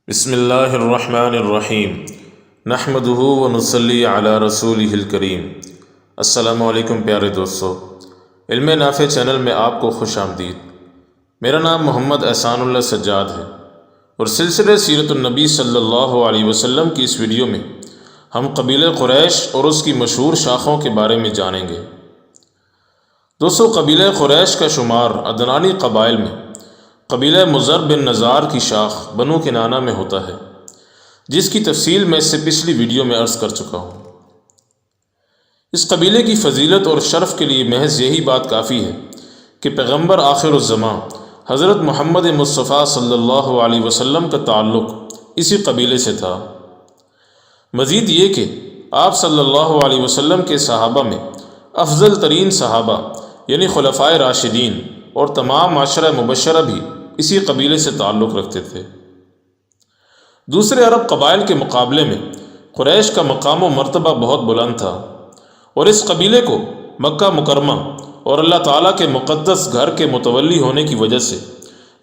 بسم اللہ الرحمن الرحیم نحمدہ ونصلی علی رسولہ الکریم۔ السلام علیکم پیارے دوستو، علم نافع چینل میں آپ کو خوش آمدید۔ میرا نام محمد احسان اللہ سجاد ہے اور سلسلہ سیرت النبی صلی اللہ علیہ وسلم کی اس ویڈیو میں ہم قبیلہ قریش اور اس کی مشہور شاخوں کے بارے میں جانیں گے۔ دوستو، قبیلہ قریش کا شمار عدنانی قبائل میں قبیلہ مضر بن نزار کی شاخ بنو کنانہ میں ہوتا ہے، جس کی تفصیل میں اس سے پچھلی ویڈیو میں عرض کر چکا ہوں۔ اس قبیلے کی فضیلت اور شرف کے لیے محض یہی بات کافی ہے کہ پیغمبر آخر الزمان حضرت محمد مصطفیٰ صلی اللہ علیہ وسلم کا تعلق اسی قبیلے سے تھا۔ مزید یہ کہ آپ صلی اللہ علیہ وسلم کے صحابہ میں افضل ترین صحابہ یعنی خلفائے راشدین اور تمام عشرہ مبشرہ بھی اسی قبیلے سے تعلق رکھتے تھے۔ دوسرے عرب قبائل کے مقابلے میں قریش کا مقام و مرتبہ بہت بلند تھا، اور اس قبیلے کو مکہ مکرمہ اور اللہ تعالیٰ کے مقدس گھر کے متولی ہونے کی وجہ سے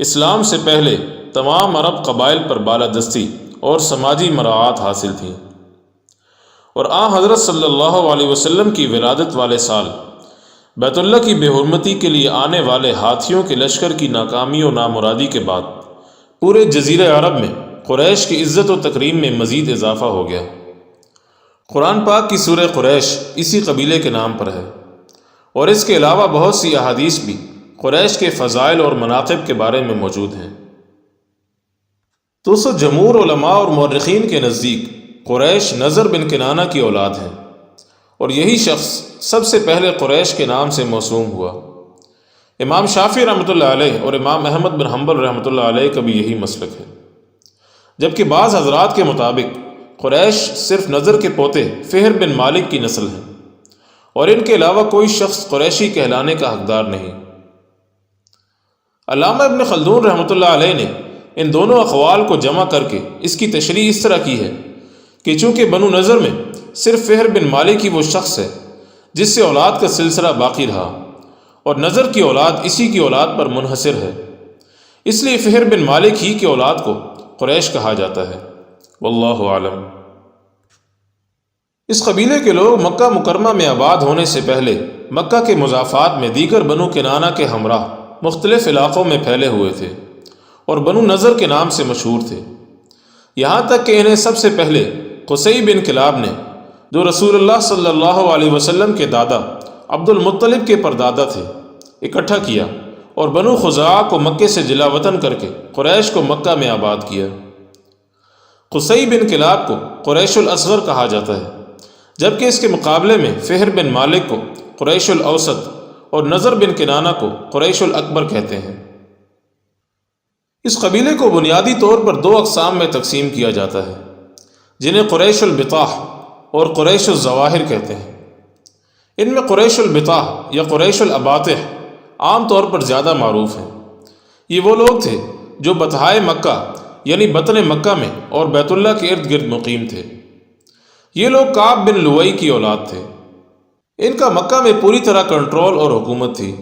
اسلام سے پہلے تمام عرب قبائل پر بالادستی اور سماجی مراعات حاصل تھیں۔ اور حضرت صلی اللہ علیہ وسلم کی ولادت والے سال بیت اللہ کی بے حرمتی کے لیے آنے والے ہاتھیوں کے لشکر کی ناکامی و نامرادی کے بعد پورے جزیرہ عرب میں قریش کی عزت و تکریم میں مزید اضافہ ہو گیا۔ قرآن پاک کی سورہ قریش اسی قبیلے کے نام پر ہے، اور اس کے علاوہ بہت سی احادیث بھی قریش کے فضائل اور مناقب کے بارے میں موجود ہیں۔ دوستو، جمہور علماء اور مورخین کے نزدیک قریش نضر بن کنانہ کی اولاد ہیں، اور یہی شخص سب سے پہلے قریش کے نام سے موسوم ہوا۔ امام شافعی رحمۃ اللہ علیہ اور امام احمد بن حنبل رحمۃ اللہ علیہ کا بھی یہی مسلک ہے، جبکہ بعض حضرات کے مطابق قریش صرف نضر کے پوتے فہر بن مالک کی نسل ہے، اور ان کے علاوہ کوئی شخص قریشی کہلانے کا حقدار نہیں۔ علامہ ابن خلدون رحمۃ اللہ علیہ نے ان دونوں اقوال کو جمع کر کے اس کی تشریح اس طرح کی ہے کہ چونکہ بنو نضر میں صرف فہر بن مالک ہی وہ شخص ہے جس سے اولاد کا سلسلہ باقی رہا، اور نضر کی اولاد اسی کی اولاد پر منحصر ہے، اس لیے فہر بن مالک ہی کی اولاد کو قریش کہا جاتا ہے۔ واللہ اعلم۔ اس قبیلے کے لوگ مکہ مکرمہ میں آباد ہونے سے پہلے مکہ کے مضافات میں دیگر بنو کنانہ کے ہمراہ مختلف علاقوں میں پھیلے ہوئے تھے، اور بنو نضر کے نام سے مشہور تھے، یہاں تک کہ انہیں سب سے پہلے قصی بن کلاب نے، جو رسول اللہ صلی اللہ علیہ وسلم کے دادا عبد المطلب کے پردادا تھے، اکٹھا کیا اور بنو خزاعہ کو مکے سے جلا وطن کر کے قریش کو مکہ میں آباد کیا۔ قصی بن کلاب کو قریش الاصغر کہا جاتا ہے، جبکہ اس کے مقابلے میں فہر بن مالک کو قریش الاوسط اور نضر بن کنانہ کو قریش الاکبر کہتے ہیں۔ اس قبیلے کو بنیادی طور پر دو اقسام میں تقسیم کیا جاتا ہے، جنہیں قریش البطاح اور قریش الظواہر کہتے ہیں۔ ان میں قریش البطاح یا قریش الاباطح عام طور پر زیادہ معروف ہیں۔ یہ وہ لوگ تھے جو بطحائے مکہ یعنی بطن مکہ میں اور بیت اللہ کے ارد گرد مقیم تھے۔ یہ لوگ کعب بن لؤی کی اولاد تھے۔ ان کا مکہ میں پوری طرح کنٹرول اور حکومت تھی۔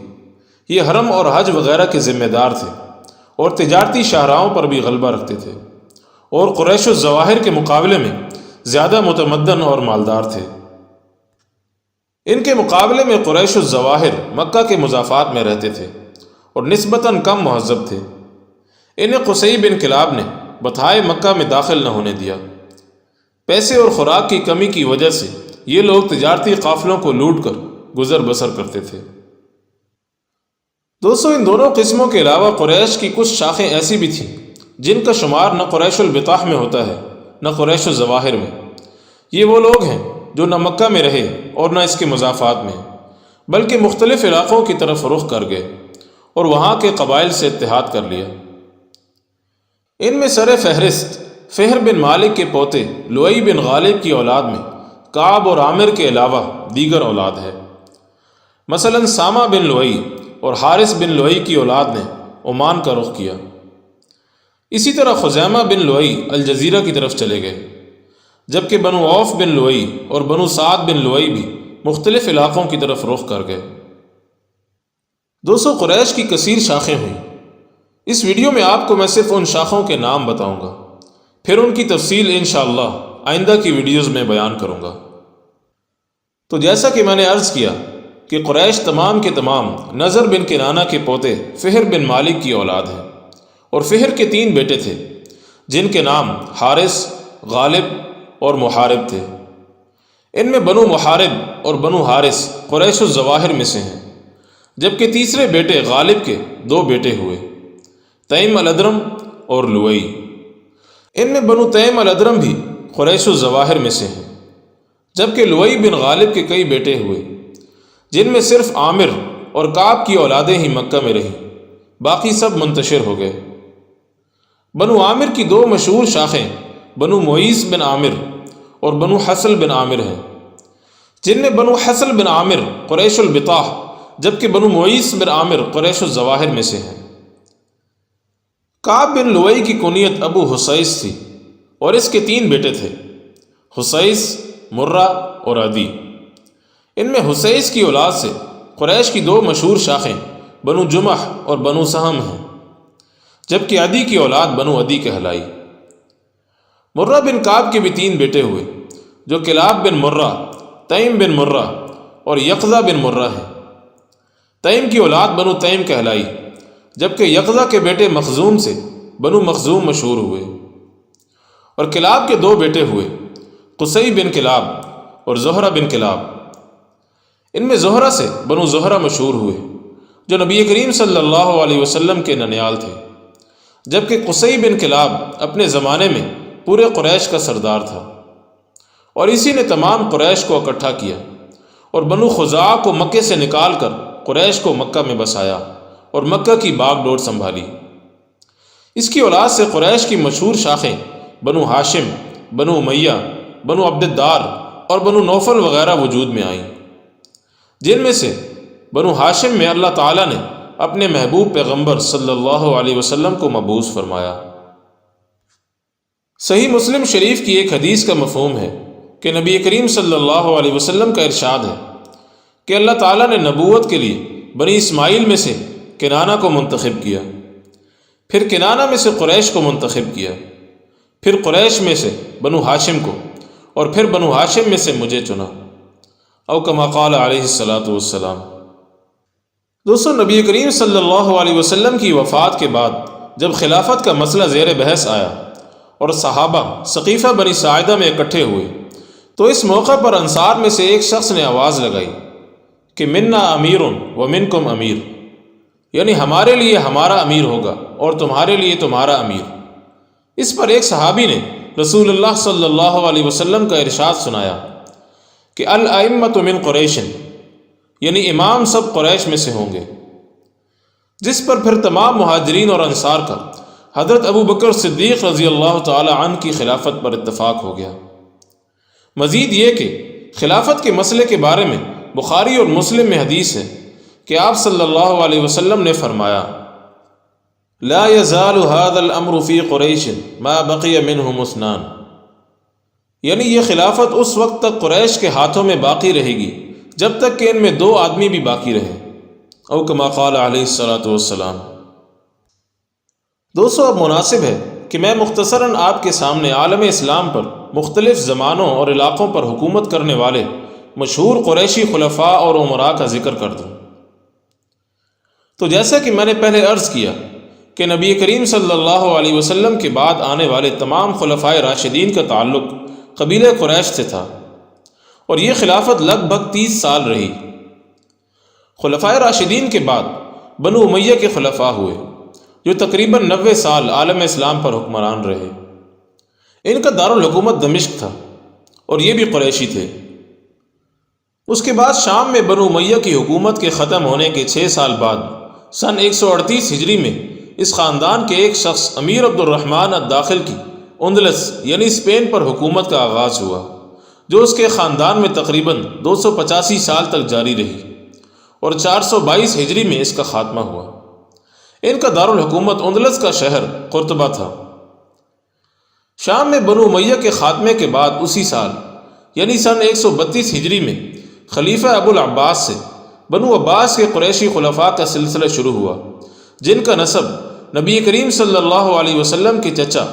یہ حرم اور حج وغیرہ کے ذمہ دار تھے اور تجارتی شاہراہوں پر بھی غلبہ رکھتے تھے، اور قریش الظواہر کے مقابلے میں زیادہ متمدن اور مالدار تھے۔ ان کے مقابلے میں قریش الظواہر مکہ کے مضافات میں رہتے تھے اور نسبتاً کم مہذب تھے۔ انہیں قصی بن کلاب نے بطحائے مکہ میں داخل نہ ہونے دیا۔ پیسے اور خوراک کی کمی کی وجہ سے یہ لوگ تجارتی قافلوں کو لوٹ کر گزر بسر کرتے تھے۔ دوستو، ان دونوں قسموں کے علاوہ قریش کی کچھ شاخیں ایسی بھی تھیں جن کا شمار نہ قریش البطاح میں ہوتا ہے نہ قریش الظواہر میں۔ یہ وہ لوگ ہیں جو نہ مکہ میں رہے اور نہ اس کے مضافات میں، بلکہ مختلف علاقوں کی طرف رخ کر گئے اور وہاں کے قبائل سے اتحاد کر لیا۔ ان میں سر فہرست فہر بن مالک کے پوتے لؤی بن غالب کی اولاد میں کعب اور عامر کے علاوہ دیگر اولاد ہے۔ مثلا سامہ بن لؤی اور حارث بن لؤی کی اولاد نے عمان کا رخ کیا۔ اسی طرح خزیمہ بن لؤی الجزیرہ کی طرف چلے گئے، جبکہ بنو عوف بن لؤی اور بنو سعد بن لؤی بھی مختلف علاقوں کی طرف رخ کر گئے۔ دوستو، قریش کی کثیر شاخیں ہوئیں۔ اس ویڈیو میں آپ کو میں صرف ان شاخوں کے نام بتاؤں گا۔ پھر ان کی تفصیل انشاءاللہ آئندہ کی ویڈیوز میں بیان کروں گا۔ تو جیسا کہ میں نے عرض کیا کہ قریش تمام کے تمام نضر بن کنانہ کے پوتے فہر بن مالک کی اولاد ہے، اور فہر کے 3 بیٹے تھے جن کے نام حارث، غالب اور محارب تھے۔ ان میں بنو محارب اور بنو حارث قریش الظواہر میں سے ہیں، جبکہ تیسرے بیٹے غالب کے 2 بیٹے ہوئے، تیم الادرم اور لوئی۔ ان میں بنو تیم الادرم بھی قریش الظواہر میں سے ہیں، جبکہ لوئی بن غالب کے کئی بیٹے ہوئے، جن میں صرف عامر اور کعب کی اولادیں ہی مکہ میں رہیں، باقی سب منتشر ہو گئے۔ بنو عامر کی 2 مشہور شاخیں بنو معیس بن عامر اور بنو حصل بن عامر ہیں، جن میں بنو حصل بن عامر قریش البطاح، جبکہ بنو معیس بن عامر قریش الظواہر میں سے ہیں۔ کعب بن لوئی کی کنیت ابو حسیس تھی، اور اس کے 3 بیٹے تھے، حسیس، مرہ اور عدی۔ ان میں حسیس کی اولاد سے قریش کی 2 مشہور شاخیں بنو جمح اور بنو سہم ہیں، جبکہ عدی کی اولاد بنو عدی کہلائی۔ مرہ بن کعب کے بھی 3 بیٹے ہوئے، جو کلاب بن مرہ، تیم بن مرہ اور یقظہ بن مرہ ہیں۔ تیم کی اولاد بنو تیم کہلائی، جبکہ یقظہ کے بیٹے مخزوم سے بنو مخزوم مشہور ہوئے۔ اور کلاب کے 2 بیٹے ہوئے، قصی بن کلاب اور زہرہ بن کلاب۔ ان میں زہرہ سے بنو زہرہ مشہور ہوئے، جو نبی کریم صلی اللہ علیہ وسلم کے ننیال تھے، جبکہ قصی بن کلاب اپنے زمانے میں پورے قریش کا سردار تھا، اور اسی نے تمام قریش کو اکٹھا کیا اور بنو خزاعہ کو مکے سے نکال کر قریش کو مکہ میں بسایا اور مکہ کی باغ ڈور سنبھالی۔ اس کی اولاد سے قریش کی مشہور شاخیں بنو ہاشم، بنو امیہ، بنو عبد الدار اور بنو نوفل وغیرہ وجود میں آئیں، جن میں سے بنو ہاشم میں اللہ تعالیٰ نے اپنے محبوب پیغمبر صلی اللہ علیہ وسلم کو مبعوث فرمایا۔ صحیح مسلم شریف کی ایک حدیث کا مفہوم ہے کہ نبی کریم صلی اللہ علیہ وسلم کا ارشاد ہے کہ اللہ تعالیٰ نے نبوت کے لیے بنی اسماعیل میں سے کنانہ کو منتخب کیا، پھر کنانہ میں سے قریش کو منتخب کیا، پھر قریش میں سے بنو ہاشم کو، اور پھر بنو ہاشم میں سے مجھے چنا، او کما قال علیہ الصلاۃ والسلام۔ دوستو، نبی کریم صلی اللہ علیہ وسلم کی وفات کے بعد جب خلافت کا مسئلہ زیر بحث آیا اور صحابہ سقیفہ بنی ساعدہ میں اکٹھے ہوئے، تو اس موقع پر انصار میں سے ایک شخص نے آواز لگائی کہ منا امیر و منکم امیر، یعنی ہمارے لیے ہمارا امیر ہوگا اور تمہارے لیے تمہارا امیر۔ اس پر ایک صحابی نے رسول اللہ صلی اللہ علیہ وسلم کا ارشاد سنایا کہ الائمۃ من قریش، یعنی امام سب قریش میں سے ہوں گے، جس پر پھر تمام مہاجرین اور انصار کا حضرت ابو بکر صدیق رضی اللہ تعالی عنہ کی خلافت پر اتفاق ہو گیا۔ مزید یہ کہ خلافت کے مسئلے کے بارے میں بخاری اور مسلم میں حدیث ہے کہ آپ صلی اللہ علیہ وسلم نے فرمایا لا يزال هذا الامر في قریش ما بقی منهم اثنان، یعنی یہ خلافت اس وقت تک قریش کے ہاتھوں میں باقی رہے گی جب تک کہ ان میں 2 آدمی بھی باقی رہے، او کما قال علیہ الصلاۃ والسلام۔ دوستو، اب مناسب ہے کہ میں مختصراً آپ کے سامنے عالم اسلام پر مختلف زمانوں اور علاقوں پر حکومت کرنے والے مشہور قریشی خلفاء اور امراء کا ذکر کر دوں۔ تو جیسا کہ میں نے پہلے عرض کیا کہ نبی کریم صلی اللہ علیہ وسلم کے بعد آنے والے تمام خلفائے راشدین کا تعلق قبیلہ قریش سے تھا، اور یہ خلافت لگ بھگ 30 سال رہی۔ خلفائے راشدین کے بعد بنو امیہ کے خلفاء ہوئے، جو تقریباً 90 سال عالم اسلام پر حکمران رہے۔ ان کا دارالحکومت دمشق تھا، اور یہ بھی قریشی تھے۔ اس کے بعد شام میں بنو امیہ کی حکومت کے ختم ہونے کے 6 سال بعد سن 138 ہجری میں اس خاندان کے ایک شخص امیر عبد الرحمن الداخل کی اندلس یعنی اسپین پر حکومت کا آغاز ہوا، جو اس کے خاندان میں تقریباً 285 سال تک جاری رہی، اور 422 ہجری میں اس کا خاتمہ ہوا۔ ان کا دارالحکومت اندلس کا شہر قرطبہ تھا۔ شام میں بنو امیہ کے خاتمے کے بعد اسی سال یعنی سن 132 ہجری میں خلیفہ ابو العباس سے بنو عباس کے قریشی خلفاء کا سلسلہ شروع ہوا، جن کا نسب نبی کریم صلی اللہ علیہ وسلم کے چچا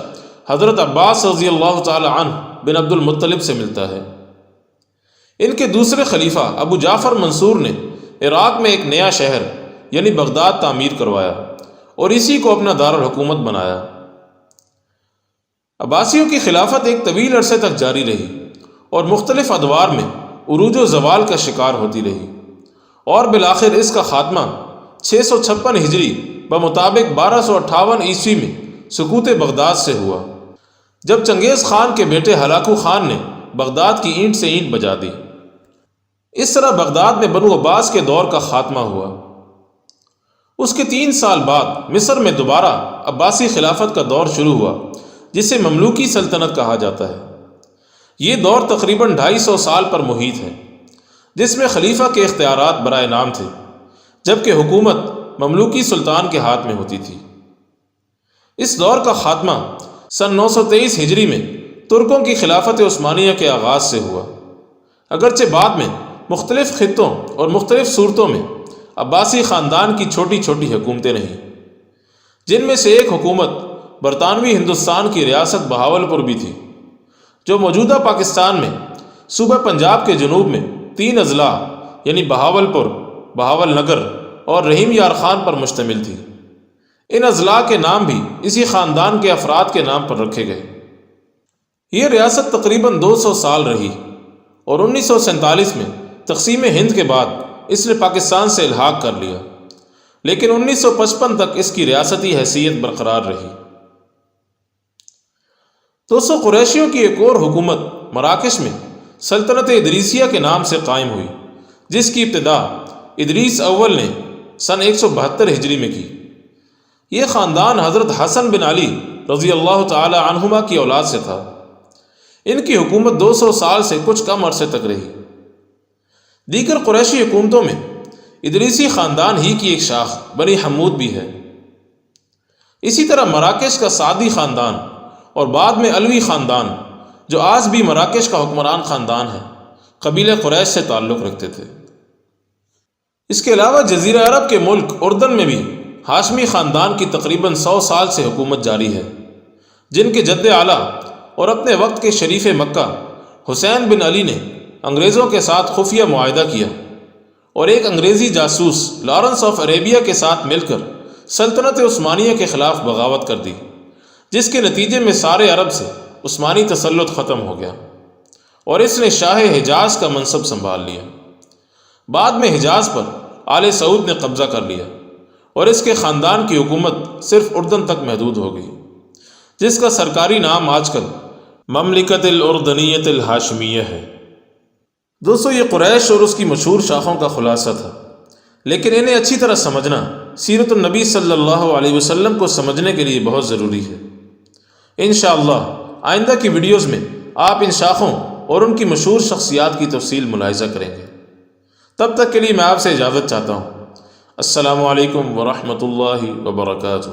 حضرت عباس رضی اللہ تعالی عنہ بن عبد المطلب سے ملتا ہے۔ ان کے دوسرے خلیفہ ابو جعفر منصور نے عراق میں ایک نیا شہر یعنی بغداد تعمیر کروایا اور اسی کو اپنا دارالحکومت بنایا۔ عباسیوں کی خلافت ایک طویل عرصے تک جاری رہی اور مختلف ادوار میں عروج و زوال کا شکار ہوتی رہی، اور بالآخر اس کا خاتمہ 656 ہجری بمطابق 1258 عیسوی میں سقوط بغداد سے ہوا، جب چنگیز خان کے بیٹے ہلاکو خان نے بغداد کی اینٹ سے اینٹ بجا دی۔ اس طرح بغداد میں بنو عباس کے دور کا خاتمہ ہوا۔ اس کے 3 سال بعد مصر میں دوبارہ عباسی خلافت کا دور شروع ہوا، جسے مملوکی سلطنت کہا جاتا ہے۔ یہ دور تقریباً 250 سال پر محیط ہے، جس میں خلیفہ کے اختیارات برائے نام تھے، جبکہ حکومت مملوکی سلطان کے ہاتھ میں ہوتی تھی۔ اس دور کا خاتمہ سن 923 ہجری میں ترکوں کی خلافت عثمانیہ کے آغاز سے ہوا، اگرچہ بعد میں مختلف خطوں اور مختلف صورتوں میں عباسی خاندان کی چھوٹی چھوٹی حکومتیں رہیں، جن میں سے ایک حکومت برطانوی ہندوستان کی ریاست بہاولپور بھی تھی، جو موجودہ پاکستان میں صوبہ پنجاب کے جنوب میں 3 اضلاع یعنی بہاولپور، بہاول نگر اور رحیم یار خان پر مشتمل تھی۔ ان اضلاع کے نام بھی اسی خاندان کے افراد کے نام پر رکھے گئے۔ یہ ریاست تقریباً 200 سال رہی اور 1947 میں تقسیم ہند کے بعد اس نے پاکستان سے الحاق کر لیا، لیکن 1955 تک اس کی ریاستی حیثیت برقرار رہی۔ دوستو، قریشیوں کی ایک اور حکومت مراکش میں سلطنت ادریسیہ کے نام سے قائم ہوئی، جس کی ابتدا ادریس اول نے سن 172 ہجری میں کی۔ یہ خاندان حضرت حسن بن علی رضی اللہ تعالی عنہما کی اولاد سے تھا۔ ان کی حکومت 200 سال سے کچھ کم عرصے تک رہی۔ دیگر قریشی حکومتوں میں ادریسی خاندان ہی کی ایک شاخ بنی حمود بھی ہے۔ اسی طرح مراکش کا سعدی خاندان اور بعد میں علوی خاندان، جو آج بھی مراکش کا حکمران خاندان ہے، قبیلہ قریش سے تعلق رکھتے تھے۔ اس کے علاوہ جزیرہ عرب کے ملک اردن میں بھی ہاشمی خاندان کی تقریباً 100 سال سے حکومت جاری ہے، جن کے جد اعلیٰ اور اپنے وقت کے شریف مکہ حسین بن علی نے انگریزوں کے ساتھ خفیہ معاہدہ کیا اور ایک انگریزی جاسوس لارنس آف عربیہ کے ساتھ مل کر سلطنت عثمانیہ کے خلاف بغاوت کر دی، جس کے نتیجے میں سارے عرب سے عثمانی تسلط ختم ہو گیا اور اس نے شاہ حجاز کا منصب سنبھال لیا۔ بعد میں حجاز پر آل سعود نے قبضہ کر لیا اور اس کے خاندان کی حکومت صرف اردن تک محدود ہو گئی، جس کا سرکاری نام آج کل مملکت الاردنیت الہاشمیہ ہے۔ دوستو، یہ قریش اور اس کی مشہور شاخوں کا خلاصہ تھا، لیکن انہیں اچھی طرح سمجھنا سیرت النبی صلی اللہ علیہ وسلم کو سمجھنے کے لیے بہت ضروری ہے۔ انشاءاللہ آئندہ کی ویڈیوز میں آپ ان شاخوں اور ان کی مشہور شخصیات کی تفصیل ملاحظہ کریں گے۔ تب تک کے لیے میں آپ سے اجازت چاہتا ہوں۔ السلام علیکم ورحمۃ اللہ وبرکاتہ۔